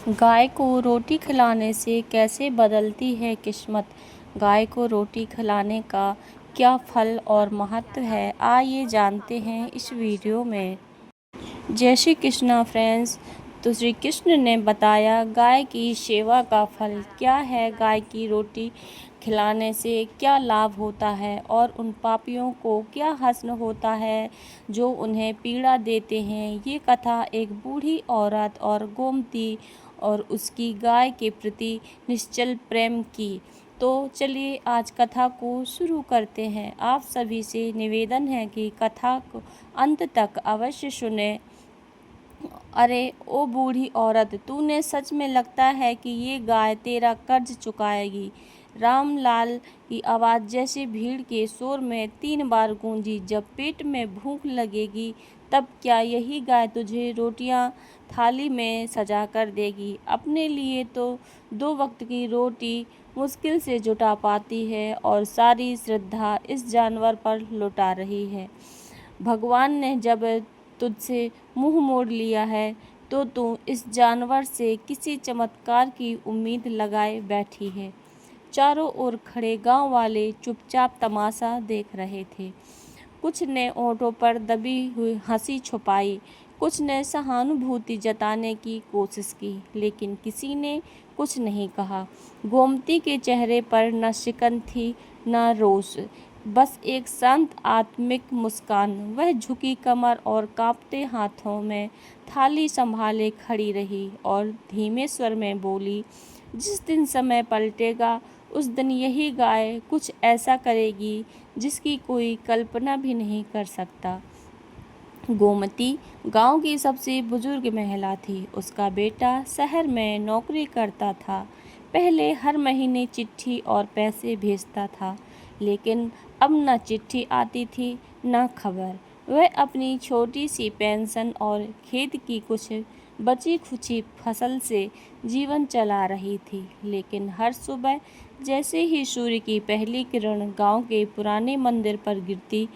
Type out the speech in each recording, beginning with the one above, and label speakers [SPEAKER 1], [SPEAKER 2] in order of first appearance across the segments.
[SPEAKER 1] गाय को रोटी खिलाने से कैसे बदलती है किस्मत। गाय को रोटी खिलाने का क्या फल और महत्व है, आइए जानते हैं इस वीडियो में। जय श्री कृष्णा फ्रेंड्स। तो श्री कृष्ण ने बताया गाय की सेवा का फल क्या है, गाय की रोटी खिलाने से क्या लाभ होता है और उन पापियों को क्या हश्र होता है जो उन्हें पीड़ा देते हैं। ये कथा एक बूढ़ी औरत और गोमती और उसकी गाय के प्रति निश्चल प्रेम की। तो चलिए आज कथा को शुरू करते हैं। आप सभी से निवेदन है कि कथा को अंत तक अवश्य सुने। अरे ओ बूढ़ी औरत, तूने सच में लगता है कि ये गाय तेरा कर्ज चुकाएगी। रामलाल की आवाज़ जैसे भीड़ के शोर में 3 बार गूंजी। जब पेट में भूख लगेगी तब क्या यही गाय तुझे रोटियां थाली में सजा कर देगी। अपने लिए तो 2 वक्त की रोटी मुश्किल से जुटा पाती है और सारी श्रद्धा इस जानवर पर लुटा रही है। भगवान ने जब तुझसे मुंह मोड़ लिया है तो तू इस जानवर से किसी चमत्कार की उम्मीद लगाए बैठी है। चारों ओर खड़े गांव वाले चुपचाप तमाशा देख रहे थे। कुछ ने ओंठों पर दबी हुई हंसी छुपाई, कुछ ने सहानुभूति जताने की कोशिश की, लेकिन किसी ने कुछ नहीं कहा। गोमती के चेहरे पर न शिकन थी न रोष, बस एक शांत आत्मिक मुस्कान। वह झुकी कमर और कांपते हाथों में थाली संभाले खड़ी रही और धीमे स्वर में बोली, जिस दिन समय पलटेगा उस दिन यही गाय कुछ ऐसा करेगी जिसकी कोई कल्पना भी नहीं कर सकता। गोमती गांव की सबसे बुजुर्ग महिला थी। उसका बेटा शहर में नौकरी करता था। पहले हर महीने चिट्ठी और पैसे भेजता था, लेकिन अब न चिट्ठी आती थी न खबर। वह अपनी छोटी सी पेंशन और खेत की कुछ बची खुची फसल से जीवन चला रही थी। लेकिन हर सुबह जैसे ही सूर्य की पहली किरण गांव के पुराने मंदिर पर गिरती,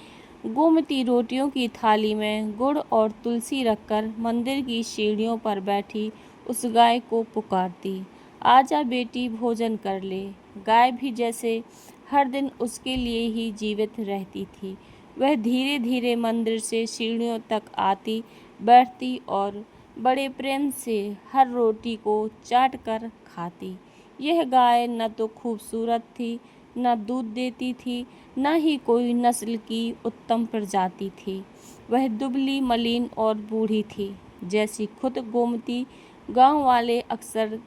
[SPEAKER 1] गोमती रोटियों की थाली में गुड़ और तुलसी रखकर मंदिर की सीढ़ियों पर बैठी उस गाय को पुकारती, आजा बेटी भोजन कर ले। गाय भी जैसे हर दिन उसके लिए ही जीवित रहती थी। वह धीरे धीरे मंदिर से सीढ़ियों तक आती, बैठती और बड़े प्रेम से हर रोटी को चाट कर खाती। यह गाय न तो खूबसूरत थी, न दूध देती थी, न ही कोई नस्ल की उत्तम प्रजाति थी। वह दुबली मलिन और बूढ़ी थी, जैसी खुद गोमती। गांव वाले अक्सर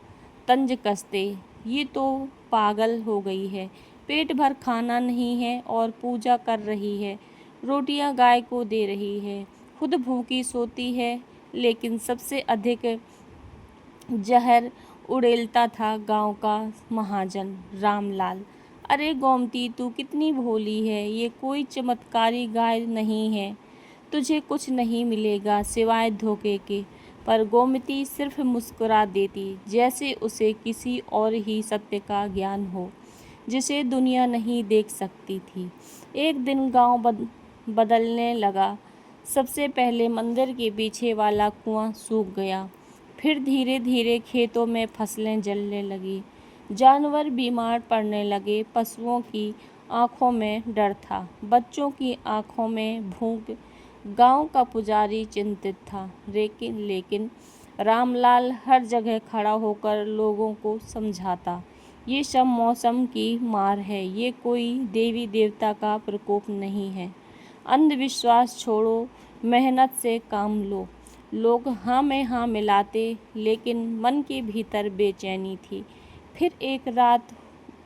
[SPEAKER 1] तंज कसते, ये तो पागल हो गई है, पेट भर खाना नहीं है और पूजा कर रही है, रोटियां गाय को दे रही है, खुद भूखी सोती है। लेकिन सबसे अधिक जहर उड़ेलता था गांव का महाजन रामलाल। अरे गोमती, तू कितनी भोली है, ये कोई चमत्कारी गाय नहीं है, तुझे कुछ नहीं मिलेगा सिवाय धोखे के। पर गोमती सिर्फ मुस्कुरा देती, जैसे उसे किसी और ही सत्य का ज्ञान हो जिसे दुनिया नहीं देख सकती थी। एक दिन गांव बदलने लगा। सबसे पहले मंदिर के पीछे वाला कुआं सूख गया, फिर धीरे धीरे खेतों में फसलें जलने लगी, जानवर बीमार पड़ने लगे। पशुओं की आंखों में डर था, बच्चों की आंखों में भूख। गांव का पुजारी चिंतित था, लेकिन रामलाल हर जगह खड़ा होकर लोगों को समझाता, ये सब मौसम की मार है, ये कोई देवी देवता का प्रकोप नहीं है। अंधविश्वास छोड़ो, मेहनत से काम लो। लोग हाँ में हाँ मिलाते, लेकिन मन के भीतर बेचैनी थी। फिर एक रात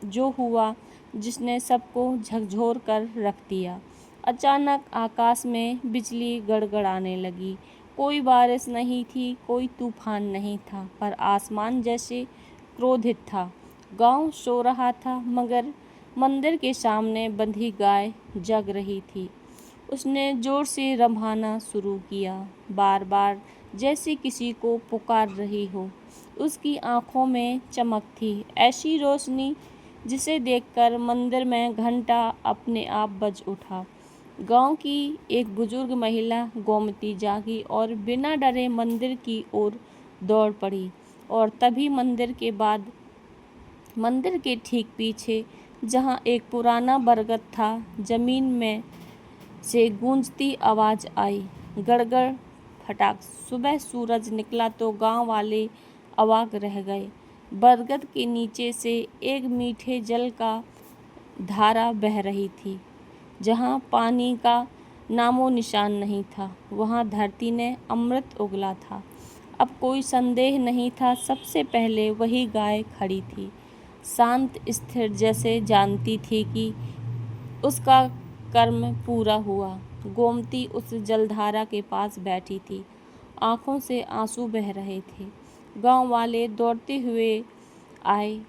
[SPEAKER 1] जो हुआ जिसने सबको झकझोर कर रख दिया। अचानक आकाश में बिजली गड़गड़ाने लगी। कोई बारिश नहीं थी, कोई तूफान नहीं था, पर आसमान जैसे क्रोधित था। गांव सो रहा था, मगर मंदिर के सामने बंधी गाय जग रही थी। उसने जोर से रंभाना शुरू किया, बार बार, जैसे किसी को पुकार रही हो। उसकी आंखों में चमक थी, ऐसी रोशनी जिसे देखकर मंदिर में घंटा अपने आप बज उठा। गांव की एक बुजुर्ग महिला गोमती जागी और बिना डरे मंदिर की ओर दौड़ पड़ी। और तभी मंदिर के ठीक पीछे जहाँ एक पुराना बरगद था, जमीन में से गूंजती आवाज़ आई, गड़गड़ फटाक। सुबह सूरज निकला तो गांव वाले अवाक रह गए। बरगद के नीचे से एक मीठे जल का धारा बह रही थी। जहाँ पानी का नामो निशान नहीं था, वहाँ धरती ने अमृत उगला था। अब कोई संदेह नहीं था, सबसे पहले वही गाय खड़ी थी, शांत स्थिर, जैसे जानती थी कि उसका कर्म पूरा हुआ। गोमती उस जलधारा के पास बैठी थी, आंखों से आंसू बह रहे थे। गांव वाले दौड़ते हुए आए,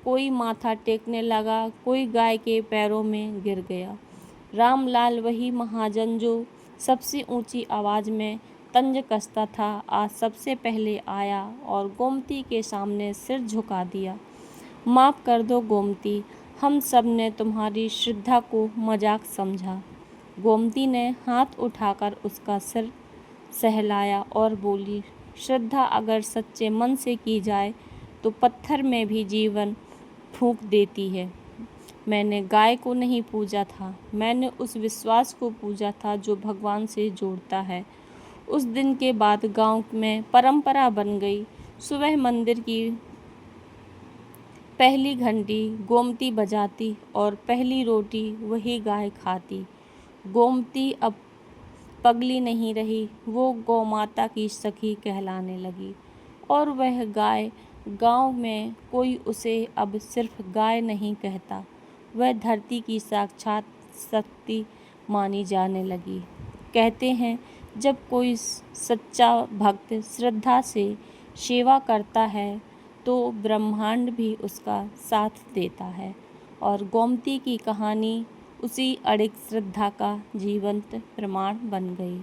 [SPEAKER 1] कोई माथा टेकने लगा, कोई गाय के पैरों में गिर गया। रामलाल, वही महाजन जो सबसे ऊंची आवाज़ में तंज कसता था, आज सबसे पहले आया और गोमती के सामने सिर झुका दिया। माफ़ कर दो गोमती, हम सब ने तुम्हारी श्रद्धा को मजाक समझा। गोमती ने हाथ उठाकर उसका सिर सहलाया और बोली, श्रद्धा अगर सच्चे मन से की जाए तो पत्थर में भी जीवन फूंक देती है। मैंने गाय को नहीं पूजा था, मैंने उस विश्वास को पूजा था जो भगवान से जोड़ता है। उस दिन के बाद गांव में परंपरा बन गई, सुबह मंदिर की पहली घंटी गोमती बजाती और पहली रोटी वही गाय खाती। गोमती अब पगली नहीं रही, वो गौ माता की सखी कहलाने लगी। और वह गाय, गांव में कोई उसे अब सिर्फ गाय नहीं कहता, वह धरती की साक्षात शक्ति मानी जाने लगी। कहते हैं, जब कोई सच्चा भक्त श्रद्धा से सेवा करता है तो ब्रह्मांड भी उसका साथ देता है। और गोमती की कहानी उसी अडिग श्रद्धा का जीवंत प्रमाण बन गई।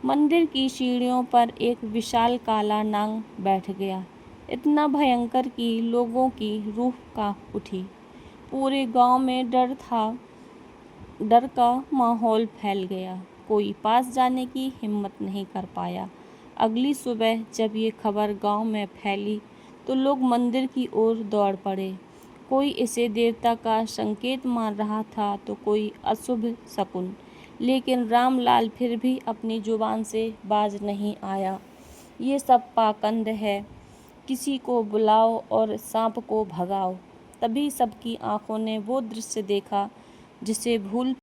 [SPEAKER 1] मंदिर की सीढ़ियों पर एक विशाल काला नाग बैठ गया, इतना भयंकर कि लोगों की रूह कांप उठी। पूरे गांव में डर का माहौल फैल गया, कोई पास जाने की हिम्मत नहीं कर पाया। अगली सुबह जब ये खबर गांव में फैली तो लोग मंदिर की ओर दौड़ पड़े। कोई इसे देवता का संकेत मान रहा था तो कोई अशुभ शकुन, लेकिन रामलाल फिर भी अपनी जुबान से बाज नहीं आया। ये सब पाखंड है, किसी को बुलाओ और सांप को भगाओ। तभी सबकी आंखों ने वो दृश्य देखा जिसे भूल